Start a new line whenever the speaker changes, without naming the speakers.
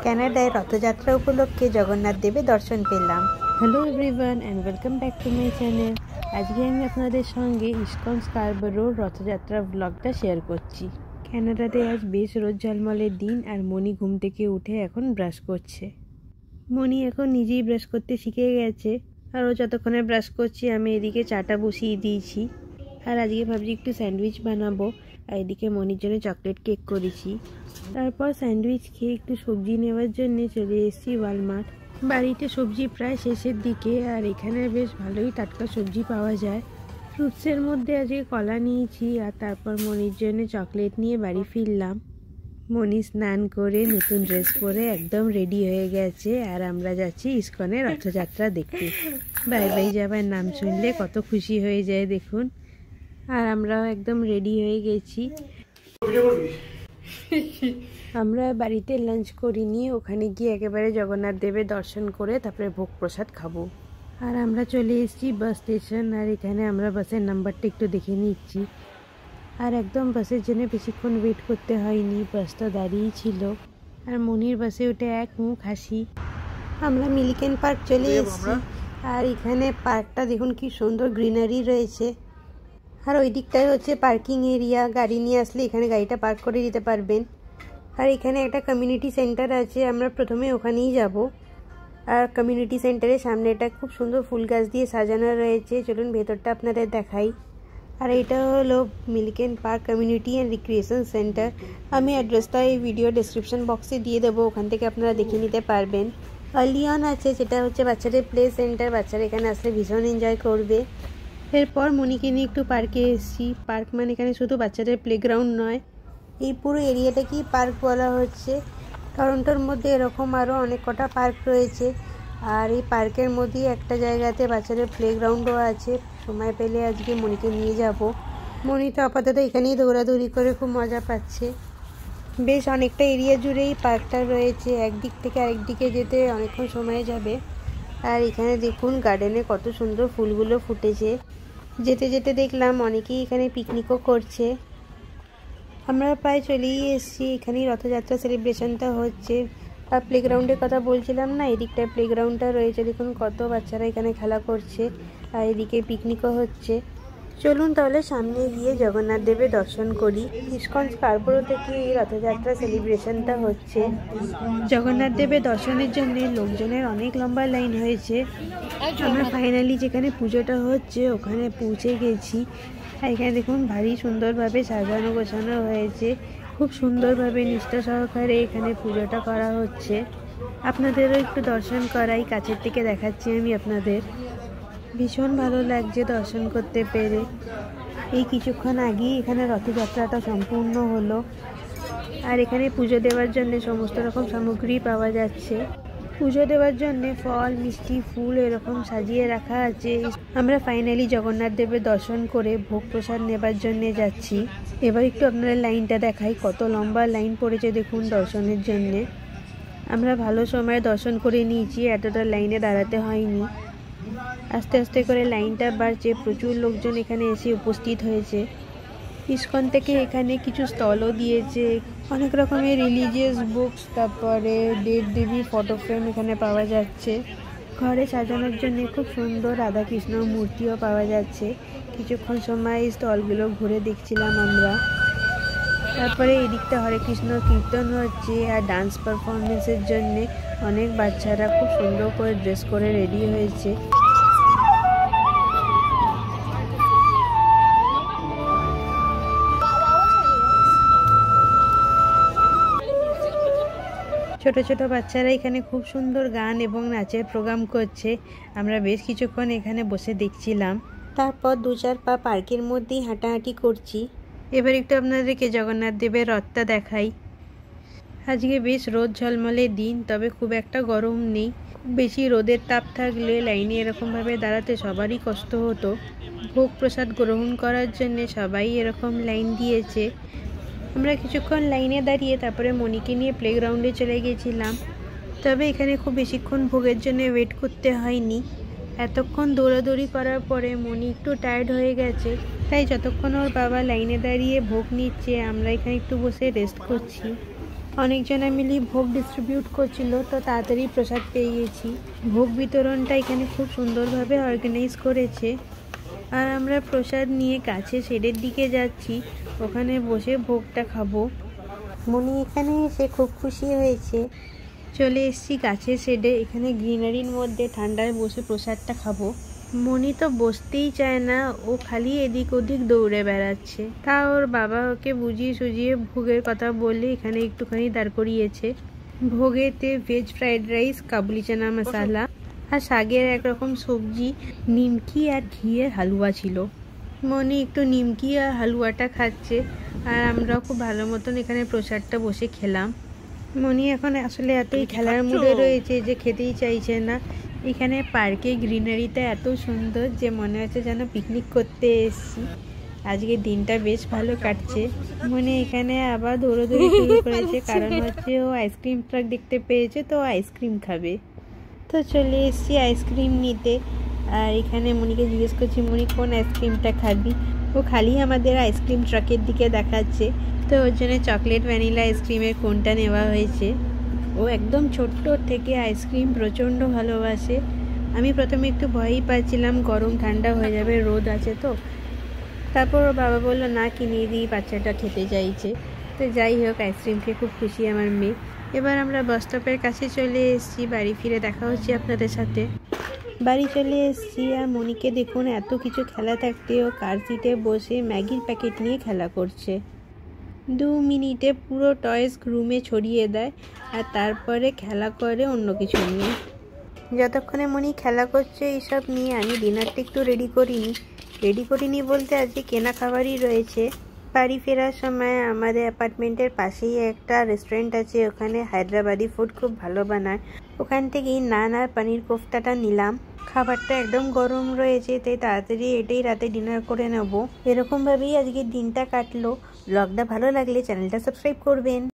কানাডায় রথযাত্রা উপলক্ষে জগন্নাথ দেবের দর্শন পেলাম। Hello everyone and welcome back to my channel. আজকে আমি আপনাদের সঙ্গে ইস্কন স্কারবোরোর রথযাত্রা ব্লগটা শেয়ার করছি। কানাডাতে আজ বেশ রোদ ঝলমলের দিন, আর মনি ঘুম থেকে উঠে এখন ব্রাশ করছে। মনি এখন নিজেই ব্রাশ করতে শিখে গেছে, আর ও যতক্ষণে ব্রাশ করছি আমি এদিকে চাটা বসিয়ে দিয়েছি। আর আজকে ভাবছি একটু স্যান্ডউইচ বানাবো, আর এদিকে মনির জন্য চকলেট কেক করেছি। তারপর স্যান্ডউইচ খেয়ে একটু সবজি নেওয়ার জন্য চলে এসেছি ওয়ালমার্ট। বাড়িতে সবজি প্রায় শেষের দিকে, আর এখানে বেশ ভালোই টাটকা সবজি পাওয়া যায়। ফ্রুটসের মধ্যে আজকে কলা নিয়েছি, আর তারপর মনির জন্য চকলেট নিয়ে বাড়ি ফিরলাম। মনি স্নান করে নতুন ড্রেস পরে একদম রেডি হয়ে গেছে, আর আমরা যাচ্ছি ইস্কনের রথযাত্রা দেখতে। বাই বাই যাবার নাম শুনলে কত খুশি হয়ে যায় দেখুন। আর আমরাও একদম রেডি হয়ে গেছি। আমরা বাড়িতে লাঞ্চ করিনি, ওখানে গিয়ে একেবারে জগন্নাথ দেবের দর্শন করে তারপরে ভোগ প্রসাদ খাবো। আর আমরা চলে এসেছি বাস স্টেশন, আর এখানে আমরা বাসের নাম্বারটা একটু দেখে নিচ্ছি। আর একদম বাসের জন্য বেশিক্ষণ ওয়েট করতে হয়নি, বাসটা দাঁড়িয়েই ছিল। আর মনির বাসে উঠে এক মুখ হাসি। আমরা মিল্কেন পার্ক চলে এসেছি, আর এখানে পার্কটা দেখুন কি সুন্দর গ্রিনারি রয়েছে। আর ওই দিকটায় হচ্ছে পার্কিং এরিয়া, গাড়ি নিয়ে আসলে এখানে গাড়িটা পার্ক করে দিতে পারবেন। আর এখানে একটা কমিউনিটি সেন্টার আছে, আমরা প্রথমে ওখানেই যাব। আর কমিউনিটি সেন্টারের সামনেটা খুব সুন্দর ফুল গাছ দিয়ে সাজানো রয়েছে, চলুন ভেতরটা আপনাদের দেখাই। আর এটা হলো Milken park community and recreation centre. আমি অ্যাড্রেসটা এই ভিডিও ডেসক্রিপশন বক্সে দিয়ে দেবো, ওখান থেকে আপনারা দেখে নিতে পারবেন। অলিয়ন আছে, যেটা হচ্ছে বাচ্চাদের প্লে সেন্টার, বাচ্চারা এখানে আসলে ভীষণ এনজয় করবে। এরপর মনিকে নিয়ে একটু পার্কে এসেছি। পার্ক মানে এখানে শুধু বাচ্চাদের প্লেগ্রাউন্ড নয়, এই পুরো এরিয়াটাকেই পার্ক বলা হচ্ছে, কারণটার মধ্যে এরকম আরও অনেক কটা পার্ক রয়েছে। আর এই পার্কের মধ্যেই একটা জায়গাতে বাচ্চাদের প্লেগ্রাউন্ডও আছে। সময় পেলে আজকে মনিকে নিয়ে যাব। মনি তো আপাতত এখানেই দৌড়াদৌড়ি করে খুব মজা পাচ্ছে। বেশ অনেকটা এরিয়া জুড়েই পার্কটা রয়েছে, একদিক থেকে আরেক দিকে যেতে অনেকক্ষণ সময় যাবে। আর এখানে দেখুন গার্ডেনে কত সুন্দর ফুলগুলো ফুটেছে। যেতে যেতে দেখলাম অনেকেই এখানে পিকনিকও করছে। আমরা প্রায় চলেই এসেছি, এখানেই রথযাত্রা সেলিব্রেশনটা হচ্ছে। আর প্লেগ্রাউন্ডের কথা বলছিলাম না, এদিকটায় প্লেগ্রাউন্ডটা রয়েছে, দেখুন কত বাচ্চারা এখানে খেলা করছে, আর এদিকে পিকনিকও হচ্ছে। চলুন তাহলে সামনে গিয়ে জগন্নাথ দেবের দর্শন করি। ইস্কন স্কারবোরো থেকে এই রথযাত্রা সেলিব্রেশনটা হচ্ছে। জগন্নাথ দেবের দর্শনের জন্য লোকজনের অনেক লম্বা লাইন হয়েছে। আমরা ফাইনালি যেখানে পুজোটা হচ্ছে ওখানে পৌঁছে গেছি। আর এখানে দেখুন ভারী সুন্দরভাবে সাজানো গোছানো হয়েছে, খুব সুন্দরভাবে নিষ্ঠা সহকারে এখানে পুজোটা করা হচ্ছে। আপনাদেরও একটু দর্শন করাই, কাছের থেকে দেখাচ্ছি আমি আপনাদের। ভীষণ ভালো লাগছে দর্শন করতে পেরে। এই কিছুক্ষণ আগেই এখানে রথযাত্রাটা সম্পূর্ণ হলো। আর এখানে পুজো দেওয়ার জন্য সমস্ত রকম সামগ্রী পাওয়া যাচ্ছে। পুজো দেওয়ার জন্য ফল, মিষ্টি, ফুল এরকম সাজিয়ে রাখা আছে। আমরা ফাইনালি জগন্নাথ দেবের দর্শন করে ভোগ প্রসাদ নেবার জন্য যাচ্ছি। এবার একটু আপনাদের লাইনটা দেখাই, কত লম্বা লাইন পড়েছে দেখুন দর্শনের জন্যে। আমরা ভালো সময়ে দর্শন করে নিয়েছি, এতটা লাইনে দাঁড়াতে হয়নি। আস্তে আস্তে করে লাইনটা বাড়ছে, প্রচুর লোকজন এখানে এসে উপস্থিত হয়েছে। ইস্কন থেকে এখানে কিছু স্টলও দিয়েছে, অনেক রকমের রিলিজিয়াস বুকস, তারপরে দেব দেবীর ফটো ফ্রেম এখানে পাওয়া যাচ্ছে। ঘরে সাজানোর জন্য খুব সুন্দর রাধাকৃষ্ণ মূর্তিও পাওয়া যাচ্ছে। কিছুক্ষণ সময় এই স্টলগুলো ঘুরে দেখছিলাম আমরা। তারপরে এই দিকটা হরে কৃষ্ণ কীর্তন হচ্ছে, আর ডান্স পারফরমেন্সের জন্যে অনেক বাচ্চারা খুব সুন্দর করে ড্রেস করে রেডি হয়েছে। ছোট ছোট বাচ্চারা এখানে খুব সুন্দর গান এবং নাচের প্রোগ্রাম করছে। আমরা বেশ কিছুক্ষণ এখানে বসে দেখছিলাম। তারপর 2-4 পা পার্কের মধ্যেই হাঁটাহাঁটি করছি। এবার একটু আপনাদেরকে জগন্নাথ দেবের রথটা দেখাই। আজকে বেশ রোদ ঝলমলের দিন, তবে খুব একটা গরম নেই। বেশি রোদের তাপ থাকলে লাইনে এরকমভাবে দাঁড়াতে সবারই কষ্ট হতো। ভোগ প্রসাদ গ্রহণ করার জন্য সবাই এরকম লাইন দিয়েছে। আমরা কিছুক্ষণ লাইনে দাঁড়িয়ে তারপরে মনিকে নিয়ে প্লেগ্রাউন্ডে চলে গেছিলাম। তবে এখানে খুব বেশিক্ষণ ভোগের জন্য ওয়েট করতে হয়নি। এতক্ষণ দৌড়াদৌড়ি করার পরে মনি একটু টায়ার্ড হয়ে গেছে, তাই যতক্ষণ ওর বাবা লাইনে দাঁড়িয়ে ভোগ নিচ্ছে আমরা এখানে একটু বসে রেস্ট করছি। অনেকজনে মিলে ভোগ ডিস্ট্রিবিউট করছিল, তো তাড়াতাড়ি প্রসাদ পেয়ে গেছি। ভোগ বিতরণটা এখানে খুব সুন্দরভাবে অর্গানাইজ করেছে। আর আমরা প্রসাদ নিয়ে কাছে শেডের দিকে যাচ্ছি, ওখানে বসে ভোগটা খাবো। মনি এখানে এসে খুব খুশি হয়েছে। চলে এসেছি গাছের শেডে, এখানে গ্রিনারির মধ্যে ঠান্ডায় বসে প্রসাদটা খাবো। মনি তো বসতেই চায় না, ও খালি এদিক ওদিক দৌড়ে বেড়াচ্ছে। তা ওর বাবা ওকে বুঝিয়ে সুঝিয়ে ভোগের কথা বললে এখানে একটুখানি দাঁড় করিয়েছে। ভোগেতে ভেজ ফ্রাইড রাইস, কাবুলি চানা মশালা আর শাকের একরকম সবজি, নিমকি আর ঘিয়ের হালুয়া ছিল। মনি একটু নিমকি আর হালুয়াটা খাচ্ছে, আর আমরাও খুব ভালো মতন এখানে প্রসাদটা বসে খেলাম। মনি এখন আসলে এতই খেলার মুডে রয়েছে যে খেতেই চাইছে না। এখানে পার্কে গ্রিনারিটা এত সুন্দর যে মনে হচ্ছে যেন পিকনিক করতে এসেছি। আজকে দিনটা বেশ ভালো কাটছে। মনে এখানে আবার দৌড়োদৌড়ি শুরু করেছে, কারণ হচ্ছে ও আইসক্রিম ট্রাক দেখতে পেয়েছে, তো আইসক্রিম খাবে। তো চলে এসেছি আইসক্রিম নিতে। আর এখানে মনিকে জিজ্ঞেস করছি, মনি কোন আইসক্রিমটা খাবি? ও খালি আমাদের আইসক্রিম ট্রাকের দিকে দেখাচ্ছে। তো ওর জন্য চকলেট ভ্যানিলা আইসক্রিমের কোনটা নেওয়া হয়েছে। ও একদম ছোট্ট থেকে আইসক্রিম প্রচণ্ড ভালোবাসে। আমি প্রথমে একটু ভয়ই পাচ্ছিলাম, গরম ঠান্ডা হয়ে যাবে, রোদ আছে তো। তারপর ওর বাবা বললো না, কিনে দিই, বাচ্চাটা খেতে চাইছে। তো যাই হোক, আইসক্রিম খেয়ে খুব খুশি আমার মেয়ে। এবার আমরা বাস স্টপের কাছে চলে এসেছি, বাড়ি ফিরে দেখা হচ্ছে আপনাদের সাথে। বাড়ি চলে এসেছি, আর মনিকে দেখুন এত কিছু খেলা থাকতেও কার সিটে বসে ম্যাগির প্যাকেট নিয়ে খেলা করছে। 2 মিনিটে পুরো টয়েস রুমে ছড়িয়ে দেয়, আর তারপরে খেলা করে অন্য কিছু নিয়ে। যতক্ষণে মনি খেলা করছে এইসব নিয়ে, আমি ডিনারটা একটু রেডি করিনি বলতে আজকে কেনা খাবারই রয়েছে। বাড়ি ফেরার সময় আমাদের অ্যাপার্টমেন্টের পাশেই একটা রেস্টুরেন্ট আছে, ওখানে হায়দ্রাবাদি ফুড খুব ভালো বানায়। ওখান থেকেই নান আর পনির কোফতাটা নিলাম। খাবারটা একদম গরম রয়েছে, তাই তাড়াতাড়ি এটাই রাতে ডিনার করে নেব। এরকমভাবেই আজকের দিনটা কাটলো। ব্লগটা ভালো লাগলে চ্যানেলটা সাবস্ক্রাইব করবেন।